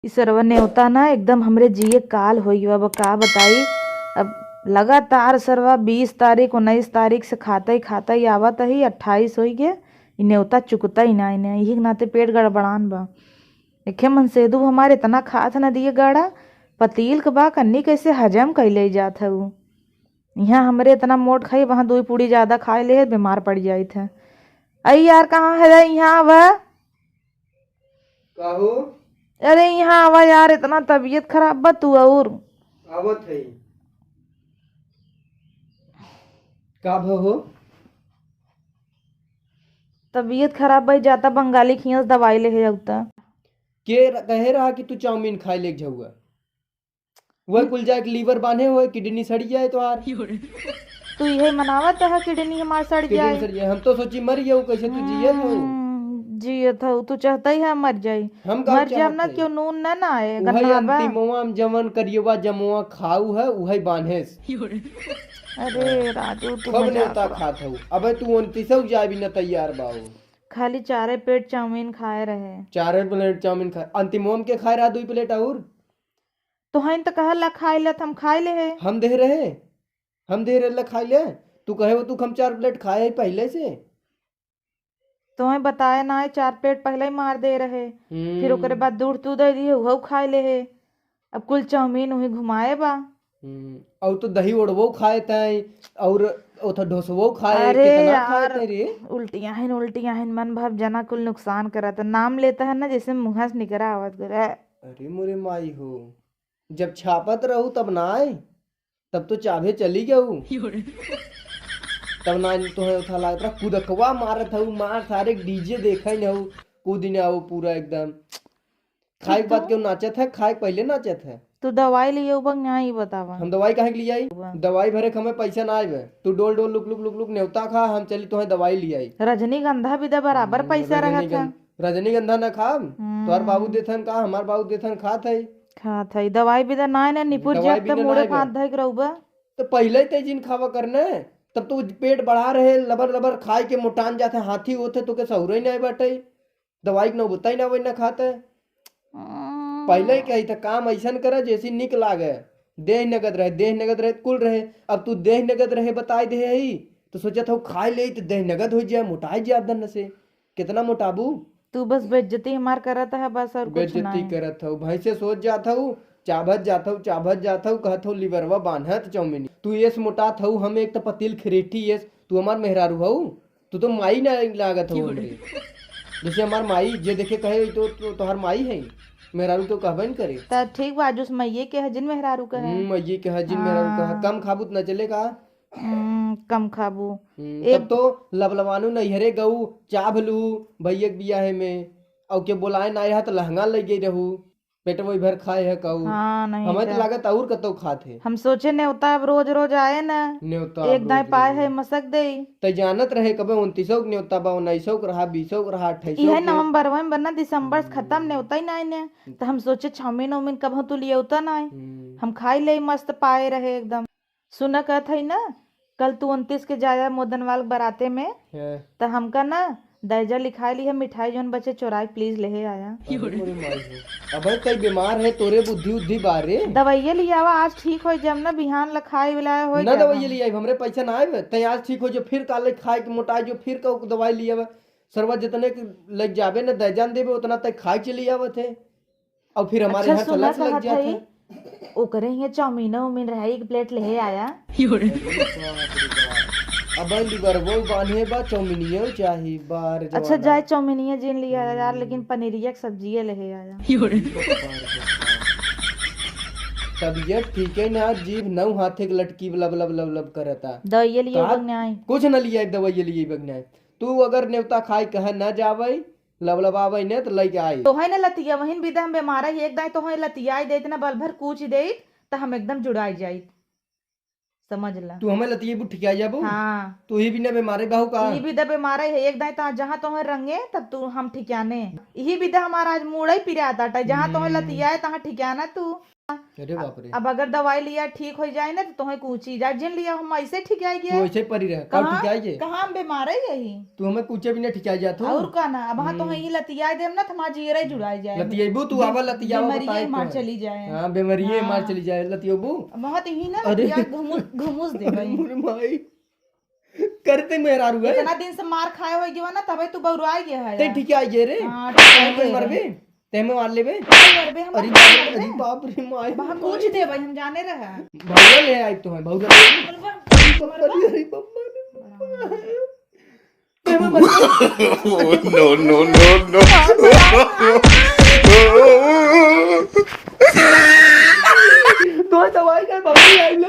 ईसरवा नेवता ना एकदम हमरे जिए काल होई अब का बताई। अब लगातार सरवा 20 तारीख 19 तारीख से खाता ही आवत ही 28 हो गए। इ नेवता चुकता ही ना इन्हें यही के नाते पेट गड़बड़ान बा। देखे मन सेदू हमारे इतना खात न दिए गाड़ा पतील के बा कन्नी कैसे हजम कैले जात है वो। यहाँ हमरे इतना मोट खाई वहाँ 2 पूड़ी ज्यादा खाए ले बीमार पड़ जाई थे। अरे यार कहाँ है यहाँ वह। काहो अरे यहाँ आवा यार इतना तबीयत खराब बा तू और आवत है का हो तबीयत खराब भाई जाता बंगाली खियस दवाई ले जाता। के कहे रहा कि तू चाउमीन खाए ले जाऊगा वह कुल जाए लीवर बांधे हुए किडनी सड़ी जाए तो यार तू यही मनावत है किडनी हमार सड़ किडनी जाए। सड़ी जाए हम तो सोची मर जाऊ कैसे तू जिये हो जिए था तू चाहता ही है मर जाई। हम का मर जाम ना चाहत क्यों नून ना ना आए वही गन्ना बा। अंतिमवा में जमन करियवा जमुआ खाऊ है वही बांधेस अरे राजू तू कब मजाक नेवता बा। खात हूँ अबे तू 29 जाए भी न तैयार बाऊ खाली 4 पेट चाउमीन खाए रहे। 4 प्लेट चाउमीन खा अंतिमोम के खाए रहा 2 प्लेट और तो हइन तो कहला खाए ले हम खाए ले है। हम दे रहे खाई ले तू कहे हो तू हम 4 प्लेट खाए है पहले से तुम्हें बताया ना है 4 पेट पहले ही मार दे रहे। फिर ओकरे बाद दूध तू दे दिए वो खाए ले है। अब कुल चाउमीन वही घुमाए बा। और तो दही उड़वो खाए तय और उथा ढोसवो खाए अरे कितना खाए यार तय रे उल्टियाँ हैं मन भाव जना कुल नुकसान करा था नाम लेता है ना जैसे मुँह से निकरा आवत करे। अरे मोरे माई हो जब छापत रहू तब ना आए तब तो चाभे चली गऊ तब ना तो उठा लागत रहा कुदकवा मारत हूँ मार सारे डीजे देखा न हूँ कूद न आओ पूरा एकदम खाए के बाद क्यों नाचत है खाए के पहले नाचत है तू दवाई लिए उबंग नहीं बतावा। हम दवाई काहे के लिए आई दवाई भरे हमें पैसा ना आए तू डोल डोल लुक लुक लुक लुक न्योता खा हम चली तुम्हें दवाई ले आई रजनीगंधा भी दे बराबर पैसा रहा था। रजनीगंधा न खा तोहर बाबू देथन का हमार बाबू देथन खात है खा था दवाई भी दे ना निपुर दवाई जब भी तक ना मुड़े नाय बे। फांद धक रहूबा। तो पहले ते जिन खावा करने तब तो पेट बढ़ा रहे लबर लबर खाए के मोटान जाते हाथी होते तो के सहुरे ही नहीं बैठे दवाई न बुता ही ना वही न खाते पहले ही कही था काम ऐसा करे जैसी निक लागे देह नगद रहे कुल रहे अब तू देह नगद रहे बताई दे ही तो सोचा था खाए ले तो देह नगद हो जाए मोटाई जाए दन से कितना मोटाबू तू बस बेइज्जती हमार करत है बस और कुछ बेइज्जती नहीं। करत हूँ भाई से सोच जाता हूँ चाभत जाता हूँ कहत हूँ लिवरवा बांधत चाउमीन तू ये मोटात हूँ हम एक तो पतील खरीठी ये तू हमार मेहरारू हूँ तू तो माई ना लागत हूँ हमरे जैसे हमार माई जे देखे कहे तो तोहर माई है मेहरारू तो कहबे न करे त ठीक बाजूस मैये के हजिन मेहरारू का है। ये कहा जिन मेहरारू कहा कम खाबू न चलेगा कम खाबू तब तो लबलवानू नैहरे गऊ चाभलू भैया बियाहे में और के बोलाए ना रहा तो लहंगा लग गई रहू पेट वही भर खाए है कहू हाँ नहीं हमें तो जा। लागत और कतो खाते हम सोचे न्योता अब रोज रोज आए ना न्योता एक दाएं पाए है मसक दे। तो जानत रहे कबे 29 न्योता बा 19 रहा 20 रहा 28 यह नवंबर में बना दिसंबर से खत्म न्योता ही नहीं ने तो हम सोचे चाउमीन उमीन कब तू लिए उता ना हम खाई ले मस्त पाए रहे एकदम। सुना कहत है ना कल तू 29 के जाया मोदनवाल बराते में तो हमका ना दर्जा लिखाई ली है मिठाई जोन बचे चोराई प्लीज ले आया। अबे कई बीमार है तोरे बुद्धि उद्धि बारे दवाइये लिया आवा आज ठीक हो जब ना बिहान लखाई विलाय हो ना दवाई लिया हमरे पैसा ना आए तय आज ठीक हो जो फिर काले खाए के मोटाई जो फिर का दवाई लिया सरवा जितने लग जाबे ना दर्जन देबे उतना तक खाए चली आवत है और फिर हमारे अच्छा यहाँ सुना लग जाते हैं ओकरे यहाँ चाउमीन उमीन रहे 1 प्लेट ले आया। अब लिवर वो बांधे बा चाउमीनियो चाही बार अच्छा जाए चाउमीनिया जिन लिया यार लेकिन पनीरिया की सब्जी ले आया। तबीयत ठीक है ना जीभ नौ हाथे के लटकी लब लब लब लब करता दवाइये लिए बगनाई कुछ न लिया दवाई लिए बगनाई तू अगर नेवता खाई कह न जावे लबलबावे ने तो लेके आई तो है ना लतिया वहीन विदा हम बीमार है एक दाई तो है लतियाई देत ना बल भर कूच दे तो हम एकदम जुड़ाई जाई समझ ला तू हमें लतिये बुठ ठिका जाबो हाँ तू ही भी ने बीमारे बाहू का यही विदा बीमार है एक दाई तो जहाँ तो है रंगे तब तू हम ठिकाने यही विदा हमारा आज मूड़ा ही पिराता जहाँ तो है लतिया है तहाँ ठिकाना तू अरे बाप रे, अब अगर दवाई लिया ठीक हो जाए ना तो तुम्हें कूची जा, जिन लिया हम ऐसे ठीक आई तू गया। ऐसे परी रह, कब कहाँ ठिकाई जे कहाँ हम बीमार है यही। तू हमें कुचे भी नहीं ठिकाई जात हो। और का ना अब हाँ तुम्हें ये लतिया देम ना तुम्हारा जीरा जुड़ाई जाए, लतियेबू तू आवा लतियावा बीमारिये बताए मार तो चली जाए। हां बीमारिये मार चली जाए लतियेबू। बहुत ही ना अरे। लतिया घुमुस दे गई। मोर माई करते मेहरारू है इतना दिन से मार खाए हो गया ना तबे तू बौराई गया है। ते ठिकाई जे रे, हाँ, ठिकाई ते जे मरबे ते में मार लेबे। मरबे हम, अरे बाप रे माई, वहां पूछ दे भाई हम जाने रहा। भौरा ले आई तो है भौरा। अरे बम्मा ते में मर no, no, no, no. तो दवाई का भौरी आई ले।